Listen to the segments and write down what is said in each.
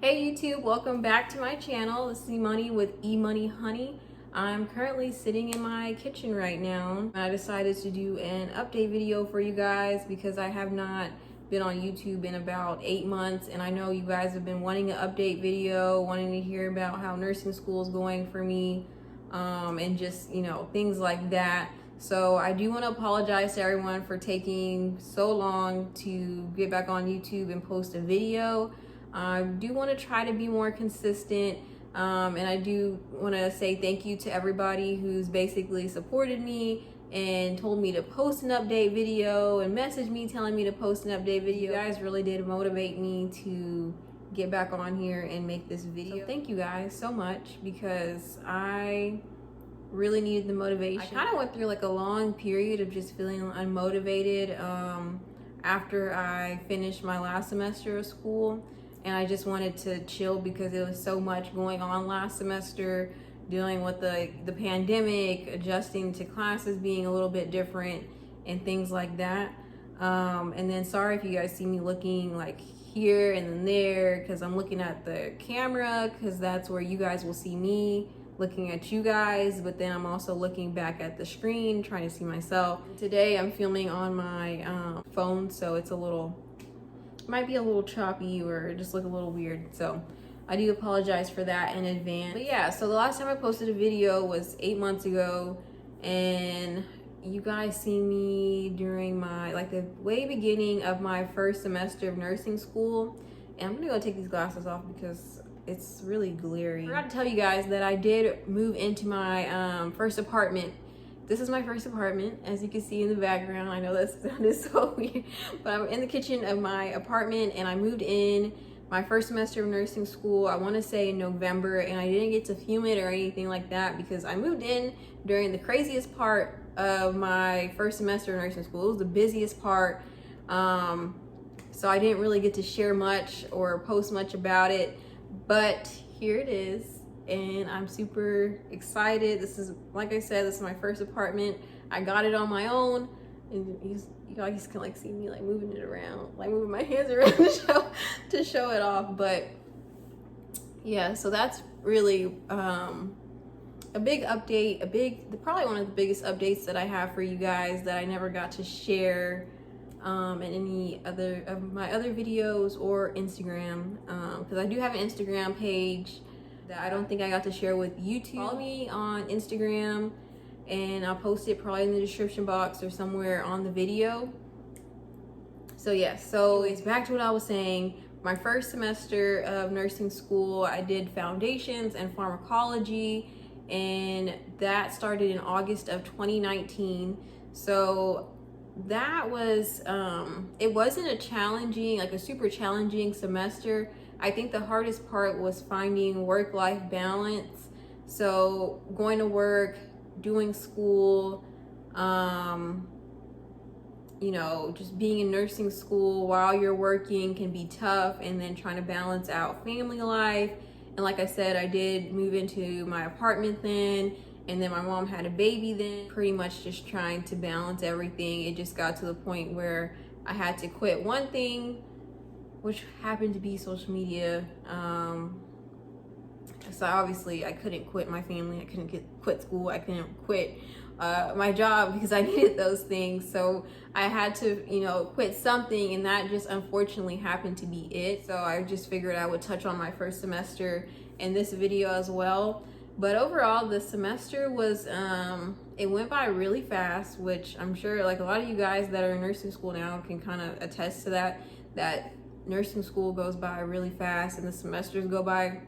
Hey YouTube, welcome back to my channel. This is Money with eMoney Honey. I'm currently sitting in my kitchen right now. I decided to do an update video for you guys because I have not been on YouTube in about 8 months, and I know you guys have been wanting an update video, wanting to hear about how nursing school is going for me, and just, things like that. So I do want to apologize to everyone for taking so long to get back on YouTube and post a video. I do want to try to be more consistent, and I do want to say thank you to everybody who's basically supported me and told me to post an update video and messaged me telling me to post an update video. You guys really did motivate me to get back on here and make this video. So thank you guys so much, because I really needed the motivation. I kind of went through like a long period of just feeling unmotivated after I finished my last semester of school. And I just wanted to chill because there was so much going on last semester, dealing with the pandemic, adjusting to classes being a little bit different and things like that. And then sorry if you guys see me looking like here and then there, because I'm looking at the camera, because that's where you guys will see me looking at you guys, but then I'm also looking back at the screen trying to see myself. Today I'm filming on my phone, so it's might be a little choppy or just look a little weird, so I do apologize for that in advance. But yeah, so the last time I posted a video was 8 months ago, and you guys see me during my the way beginning of my first semester of nursing school. And I'm gonna go take these glasses off because it's really glary. I forgot to tell you guys that I did move into my first apartment. This is my first apartment, as you can see in the background. I know that sounded so weird, but I'm in the kitchen of my apartment, and I moved in my first semester of nursing school, I want to say in November, and I didn't get to film it or anything like that because I moved in during the craziest part of my first semester of nursing school. It was the busiest part, so I didn't really get to share much or post much about it, but here it is. And I'm super excited. This is, like I said, this is my first apartment. I got it on my own, and you guys can see me moving it around, moving my hands around to show it off. But yeah, so that's really a big update, probably one of the biggest updates that I have for you guys that I never got to share in any other of my other videos or Instagram, because I do have an Instagram page that I don't think I got to share with YouTube. Follow me on Instagram, and I'll post it probably in the description box or somewhere on the video. So yeah, so it's back to what I was saying. My first semester of nursing school, I did foundations and pharmacology, and that started in August of 2019. So that was, it wasn't a super challenging semester. I think the hardest part was finding work-life balance. So going to work, doing school, just being in nursing school while you're working can be tough, and then trying to balance out family life. And like I said, I did move into my apartment then, and then my mom had a baby then. Pretty much just trying to balance everything. It just got to the point where I had to quit one thing, which happened to be social media. So obviously I couldn't quit my family, I couldn't quit school, I couldn't quit my job because I needed those things. So I had to, quit something, and that just unfortunately happened to be it. So I just figured I would touch on my first semester in this video as well. But overall, the semester was, it went by really fast, which I'm sure a lot of you guys that are in nursing school now can kind of attest to that nursing school goes by really fast and the semesters go by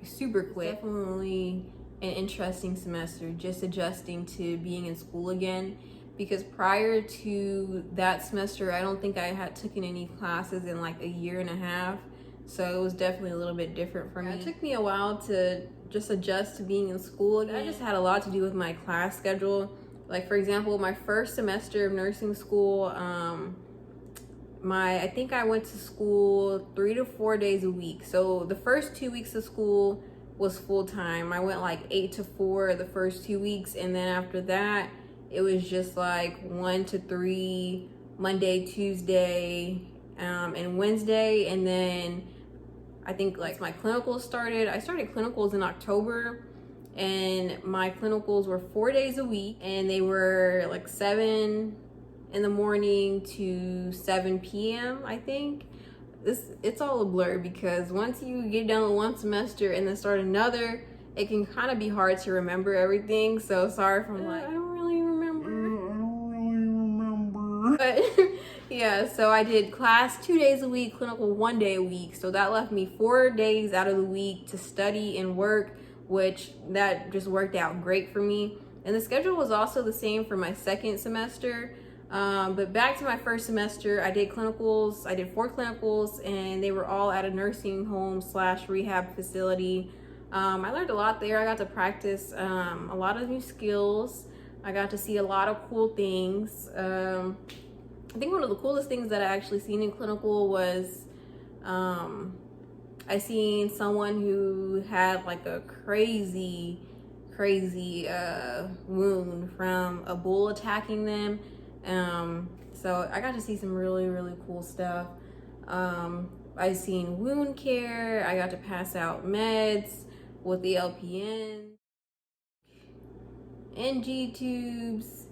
super quick. Definitely an interesting semester, just adjusting to being in school again, because prior to that semester, I don't think I had taken any classes in a year and a half. So it was definitely a little bit different for me. It took me a while to just adjust to being in school again. I just had a lot to do with my class schedule. For example, my first semester of nursing school, I think I went to school 3 to 4 days a week. So the first 2 weeks of school was full time. I went 8 to 4 the first 2 weeks, and then after that it was just 1 to 3 Monday, Tuesday, and Wednesday, and then I think like my clinicals started. I started clinicals in October, and my clinicals were 4 days a week, and they were like 7 in the morning to 7 p.m. I think. It's all a blur because once you get done with one semester and then start another, it can kind of be hard to remember everything. So sorry if I'm like, I don't really remember. But yeah, so I did class 2 days a week, clinical 1 day a week. So that left me 4 days out of the week to study and work, which that just worked out great for me. And the schedule was also the same for my second semester. But back to my first semester, I did clinicals. I did 4 clinicals, and they were all at a nursing home / rehab facility. I learned a lot there. I got to practice a lot of new skills. I got to see a lot of cool things. I think one of the coolest things that I actually seen in clinical was I seen someone who had like a crazy wound from a bull attacking them. So I got to see some really cool stuff. I seen wound care. I got to pass out meds with the LPN, NG tubes,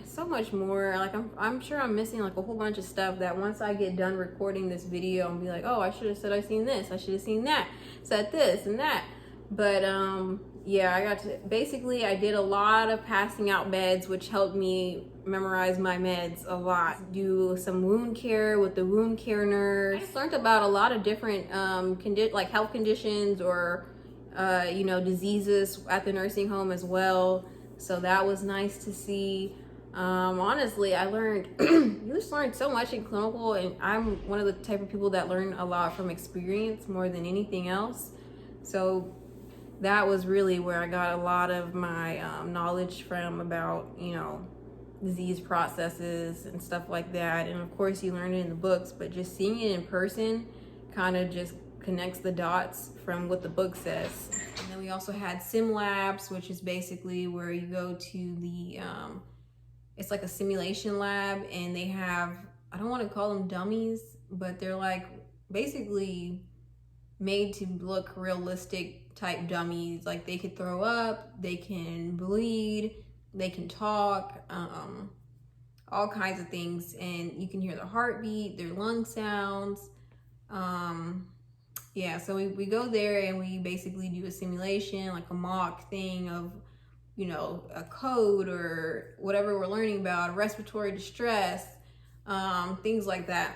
so much more. Like I'm sure I'm missing like a whole bunch of stuff that once I get done recording this video and be like, oh, I should have said I seen this, I should have seen that, said this and that. But yeah, I got to basically I did a lot of passing out meds, which helped me memorize my meds a lot. Do some wound care with the wound care nurse. I just learned about a lot of different like health conditions or you know, diseases at the nursing home as well. So that was nice to see. Honestly, I learned you just learn so much in clinical, and I'm one of the type of people that learn a lot from experience more than anything else. So that was really where I got a lot of my knowledge from about, you know, disease processes and stuff like that. And of course you learn it in the books, but just seeing it in person kind of just connects the dots from what the book says. And then we also had sim labs, which is basically where you go to the it's like a simulation lab, and they have, I don't want to call them dummies, but they're like basically made to look realistic type dummies. Like they could throw up, they can bleed, they can talk, all kinds of things, and you can hear their heartbeat, their lung sounds. Yeah, so we go there and we basically do a simulation, like a mock thing of, you know, a code or whatever we're learning about, respiratory distress, things like that.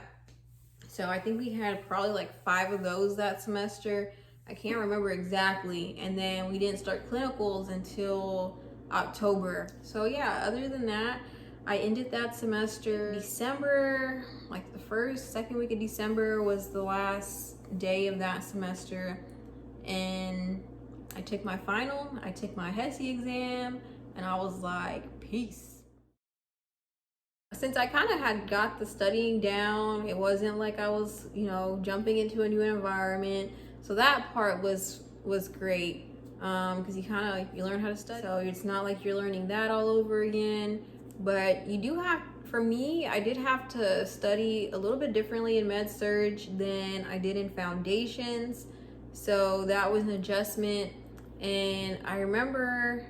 So I think we had probably like 5 of those that semester. I can't remember exactly. And then we didn't start clinicals until October. So yeah, other than that, I ended that semester December, like the second week of December was the last day of that semester. And I took my final, I took my HESI exam, and I was like, peace. Since I kind of had got the studying down, it wasn't like I was, you know, jumping into a new environment. So that part was great, because you learn how to study. So it's not like you're learning that all over again, but you do have, for me, I did have to study a little bit differently in med surg than I did in foundations. So that was an adjustment. And I remember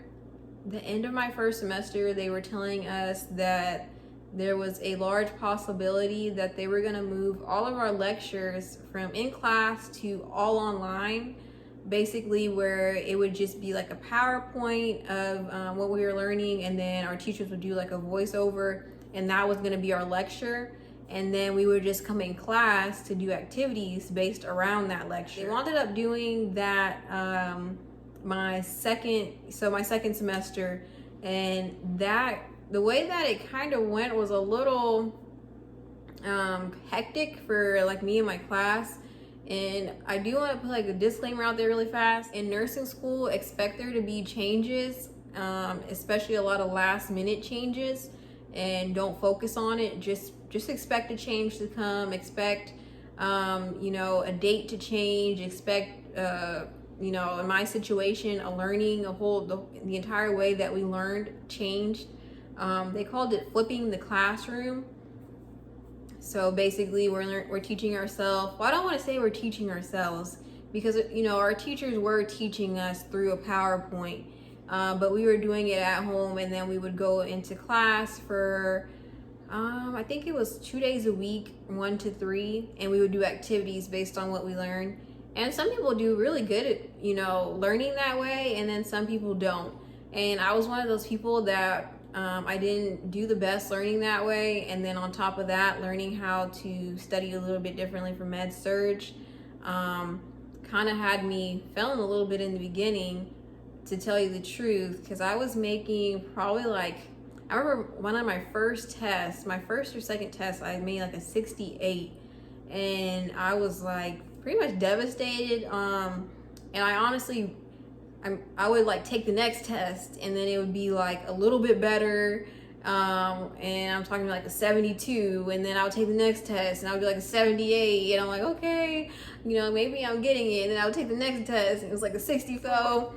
the end of my first semester, they were telling us that there was a large possibility that they were going to move all of our lectures from in class to all online, basically where it would just be like a PowerPoint of what we were learning, and then our teachers would do like a voiceover, and that was going to be our lecture. And then we would just come in class to do activities based around that lecture. They wound up doing that my second semester, and that the way that it kind of went was a little hectic for like me and my class. And I do want to put like a disclaimer out there really fast. In nursing school, expect there to be changes, especially a lot of last minute changes, and don't focus on it. Just expect a change to come. Expect you know, a date to change. Expect you know, in my situation, the entire way that we learned changed. They called it flipping the classroom. So basically we're teaching ourselves, well, I don't want to say we're teaching ourselves, because our teachers were teaching us through a PowerPoint, but we were doing it at home, and then we would go into class for I think it was 2 days a week, 1 to 3, and we would do activities based on what we learned. And some people do really good at learning that way, and then some people don't. And I was one of those people that I didn't do the best learning that way, and then on top of that, learning how to study a little bit differently for med surg kind of had me failing a little bit in the beginning, to tell you the truth, because I was making probably I remember one of my first tests, my first or second test, I made like a 68, and I was like pretty much devastated. And I honestly, I would like take the next test, and then it would be like a little bit better, and I'm talking like a 72, and then I would take the next test, and I would be like a 78, and I'm like, okay, maybe I'm getting it, and then I would take the next test, and it was like a 60. So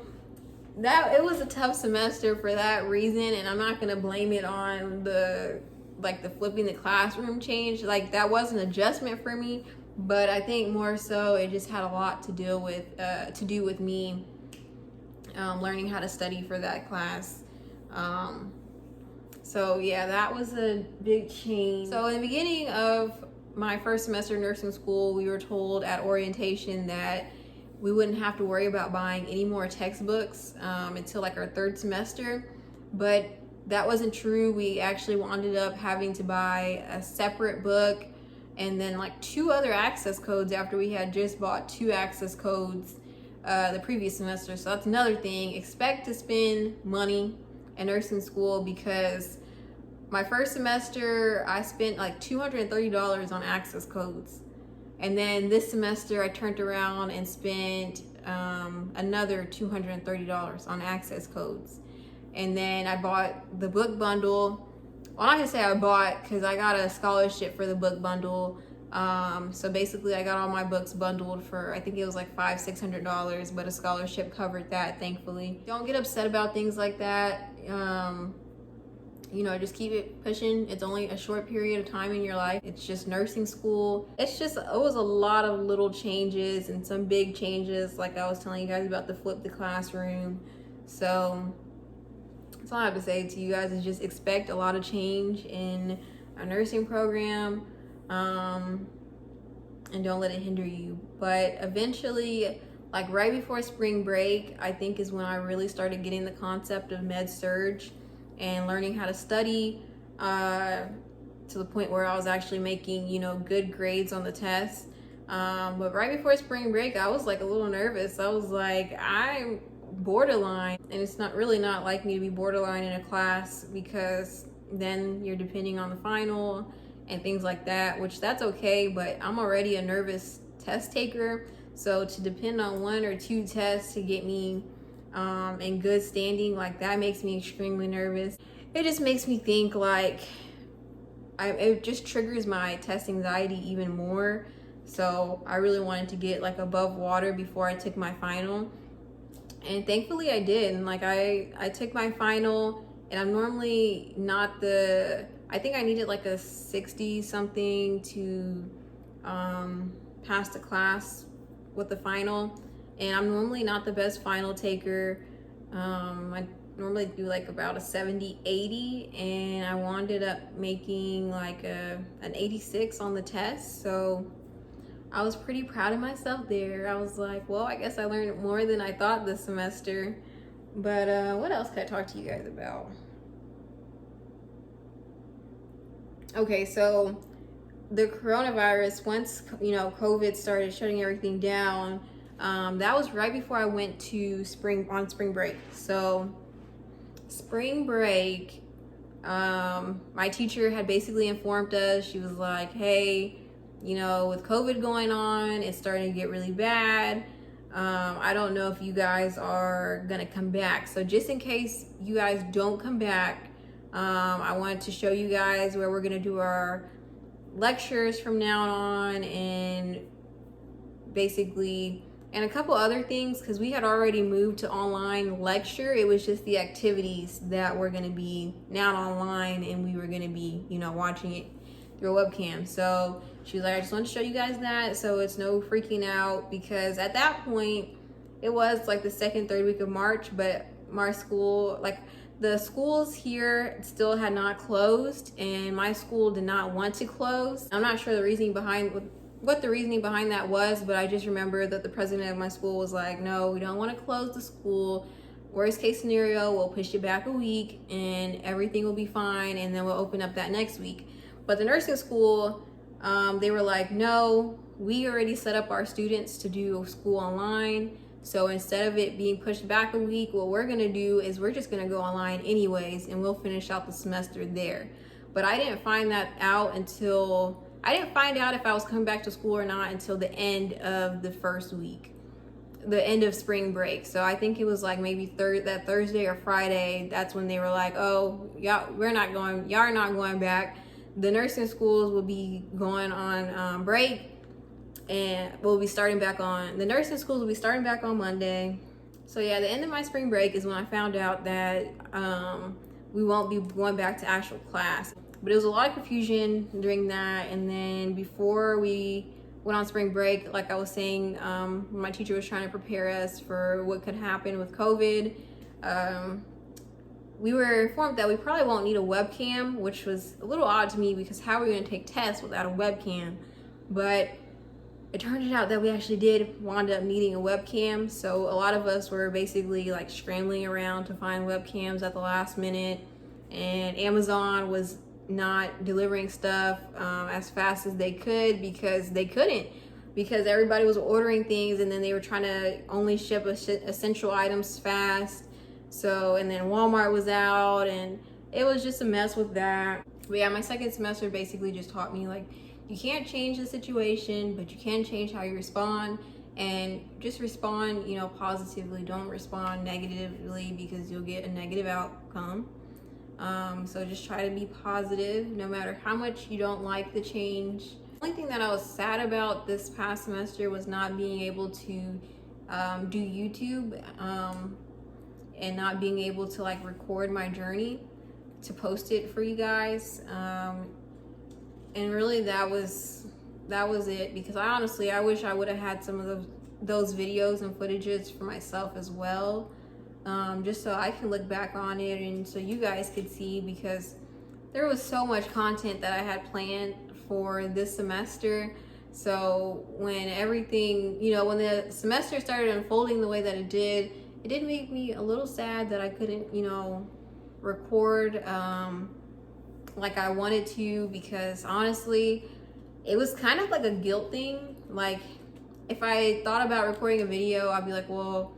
it was a tough semester for that reason, and I'm not gonna blame it on the flipping the classroom change. Like, that was an adjustment for me, but I think more so it just had a lot to do with me learning how to study for that class. So yeah, that was a big change. So in the beginning of my first semester of nursing school, we were told at orientation that we wouldn't have to worry about buying any more textbooks until like our third semester, but that wasn't true. We actually wound up having to buy a separate book, and then like 2 other access codes after we had just bought 2 access codes the previous semester. So that's another thing. Expect to spend money in nursing school, because my first semester I spent like $230 on access codes. And then this semester I turned around and spent another $230 on access codes. And then I bought the book bundle. Well, I'm not gonna say I bought, because I got a scholarship for the book bundle. So basically I got all my books bundled for, I think it was like $500-600, but a scholarship covered that, thankfully. Don't get upset about things like that. Just keep it pushing. It's only a short period of time in your life. It's just nursing school. It was a lot of little changes and some big changes, like I was telling you guys about the flip the classroom. So that's all I have to say to you guys, is just expect a lot of change in our nursing program, and don't let it hinder you. But eventually, like right before spring break, I think is when I really started getting the concept of med surg and learning how to study to the point where I was actually making, good grades on the test. But right before spring break, I was like a little nervous. I was like, I'm borderline, and it's not like me to be borderline in a class, because then you're depending on the final and things like that, which that's okay, but I'm already a nervous test taker. So to depend on 1 or 2 tests to get me in good standing, like that makes me extremely nervous. It just makes me think like it just triggers my test anxiety even more. So I really wanted to get like above water before I took my final, and thankfully I did. And like I took my final, and I'm normally not I think I needed like a 60 something to pass the class with the final. And I'm normally not the best final taker. I normally do like about a 70-80, and I wound up making like an 86 on the test. So I was pretty proud of myself there. I was like, well, I guess I learned more than I thought this semester. But what else could I talk to you guys about? Okay, so the coronavirus, once COVID started shutting everything down, that was right before I went to spring break. So spring break, my teacher had basically informed us. She was like, hey, with COVID going on, it's starting to get really bad. I don't know if you guys are gonna come back. So just in case you guys don't come back, I wanted to show you guys where we're gonna do our lectures from now on, and basically, and a couple other things, because we had already moved to online lecture. It was just the activities that were going to be now online, and we were going to be watching it through a webcam. So she was like, I just want to show you guys that, so it's no freaking out, because at that point it was like the second, third week of March, but my school, like the schools here still had not closed, and my school did not want to close. I'm not sure the reasoning behind what the reasoning behind that was, but I just remember that the president of my school was like, no, we don't want to close the school. Worst case scenario, we'll push it back a week and everything will be fine, and then we'll open up that next week. But the nursing school, they were like, no, we already set up our students to do school online. So instead of it being pushed back a week, what we're gonna do is we're just gonna go online anyways, and we'll finish out the semester there. But I didn't find that out until, I didn't find out if I was coming back to school or not until the end of the first week, the end of spring break. So I think it was like maybe that Thursday or Friday, that's when they were like, oh, y'all, y'all are not going back. The nursing schools will be going on break, and the nursing schools will be starting back on Monday. So yeah, the end of my spring break is when I found out that we won't be going back to actual class. But it was a lot of confusion during that. And then before we went on spring break, like I was saying, my teacher was trying to prepare us for what could happen with COVID. We were informed that we probably won't need a webcam, which was a little odd to me, because how are we going to take tests without a webcam? But it turned out that we actually did wind up needing a webcam. So a lot of us were basically like scrambling around to find webcams at the last minute, and Amazon was not delivering stuff as fast as they could, because they couldn't, because everybody was ordering things and then they were trying to only ship essential items fast. So, and then Walmart was out, and it was just a mess with that. But yeah, my second semester basically just taught me, like, you can't change the situation, but you can change how you respond, and just respond, you know, positively. Don't respond negatively, because you'll get a negative outcome. So just try to be positive, no matter how much you don't like the change. The only thing that I was sad about this past semester was not being able to do YouTube, and not being able to like record my journey to post it for you guys. And really that was it, because I wish I would have had some of those videos and footages for myself as well, just so I can look back on it and so you guys could see, because there was so much content that I had planned for this semester. So when everything, you know, when the semester started unfolding the way that it did make me a little sad that I couldn't, you know, record like I wanted to, because honestly it was kind of like a guilt thing. Like if I thought about recording a video, I'd be like, well,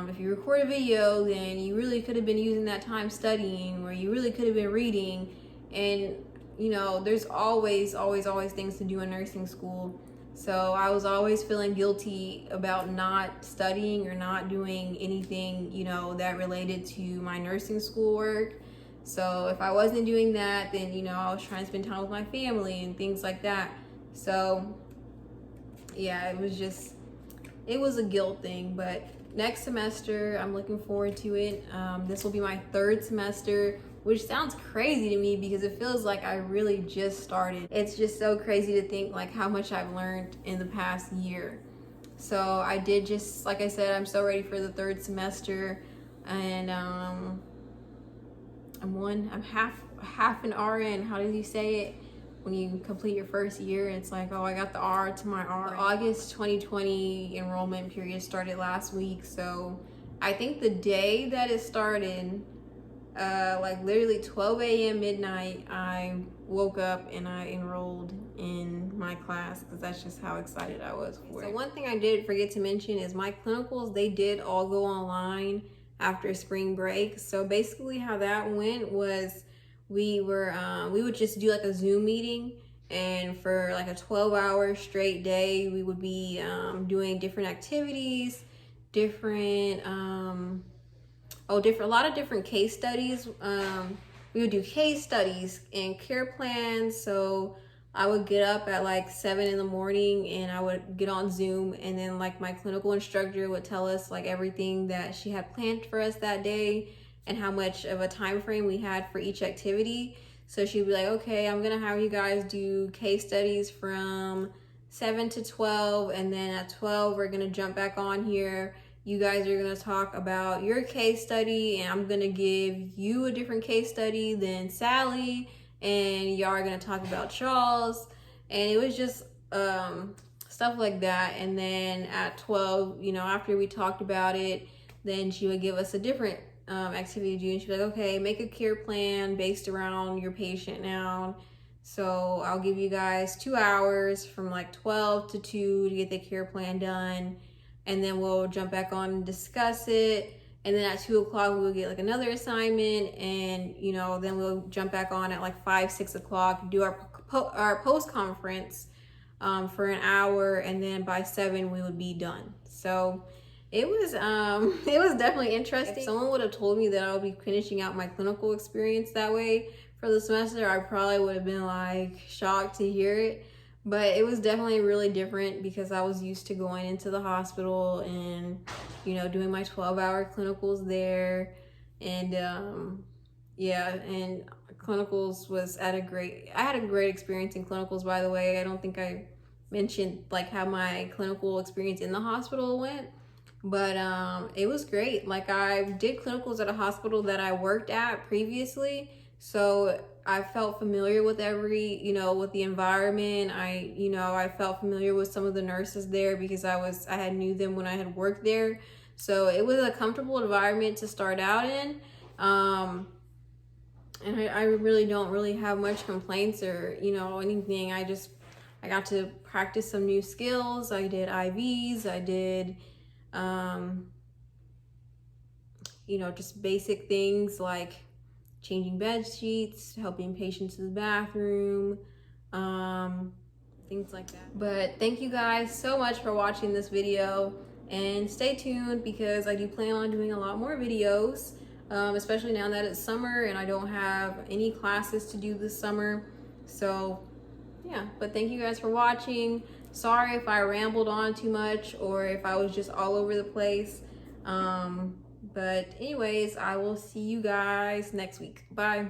if you record a video, then you really could have been using that time studying, or you really could have been reading. And you know, there's always things to do in nursing school. So I was always feeling guilty about not studying or not doing anything, you know, that related to my nursing school work. So if I wasn't doing that, then, you know, I was trying to spend time with my family and things like that. So yeah, it was a guilt thing. But next semester, I'm looking forward to it. This will be my third semester, which sounds crazy to me because it feels like I really just started. It's just so crazy to think like how much I've learned in the past year. So I did just, like I said, I'm so ready for the third semester, and I'm half an RN. How did you say it? When you complete your first year, it's like, oh, I got the R to my R. The August 2020 enrollment period started last week. So I think the day that it started, like literally 12 a.m. midnight, I woke up and I enrolled in my class, because that's just how excited I was for it. So one thing I did forget to mention is my clinicals, they did all go online after spring break. So basically how that went was we would just do like a Zoom meeting, and for like a 12-hour straight day we would be doing different activities, a lot of different case studies. We would do case studies and care plans. So I would get up at like 7 in the morning and I would get on Zoom, and then like my clinical instructor would tell us like everything that she had planned for us that day and how much of a time frame we had for each activity. So she'd be like, okay, I'm gonna have you guys do case studies from 7 to 12, and then at 12 we're gonna jump back on here. You guys are gonna talk about your case study, and I'm gonna give you a different case study than Sally, and y'all are gonna talk about Charles. And it was just stuff like that. And then at 12, you know, after we talked about it, then she would give us a different activity to do, and she'd be like, okay, make a care plan based around your patient now. So I'll give you guys 2 hours from like 12 to 2 to get the care plan done, and then we'll jump back on and discuss it. And then at 2 o'clock we'll get like another assignment, and you know, then we'll jump back on at like 5, 6 o'clock, do our post conference for an hour, and then by 7 we would be done. So it was definitely interesting. If someone would have told me that I would be finishing out my clinical experience that way for the semester, I probably would have been like shocked to hear it. But it was definitely really different because I was used to going into the hospital and, you know, doing my 12-hour clinicals there. And yeah, and clinicals was I had a great experience in clinicals, by the way. I don't think I mentioned like how my clinical experience in the hospital went, but it was great. Like, I did clinicals at a hospital that I worked at previously, so I felt familiar with with the environment. I felt familiar with some of the nurses there because I had knew them when I had worked there. So it was a comfortable environment to start out in. And I really don't really have much complaints or, anything. I got to practice some new skills. I did IVs. I did, just basic things like changing bed sheets, helping patients to the bathroom, things like that. But thank you guys so much for watching this video, and stay tuned because I do plan on doing a lot more videos, especially now that it's summer and I don't have any classes to do this summer. So yeah, but thank you guys for watching. Sorry if I rambled on too much or if I was just all over the place. But anyways, I will see you guys next week. Bye.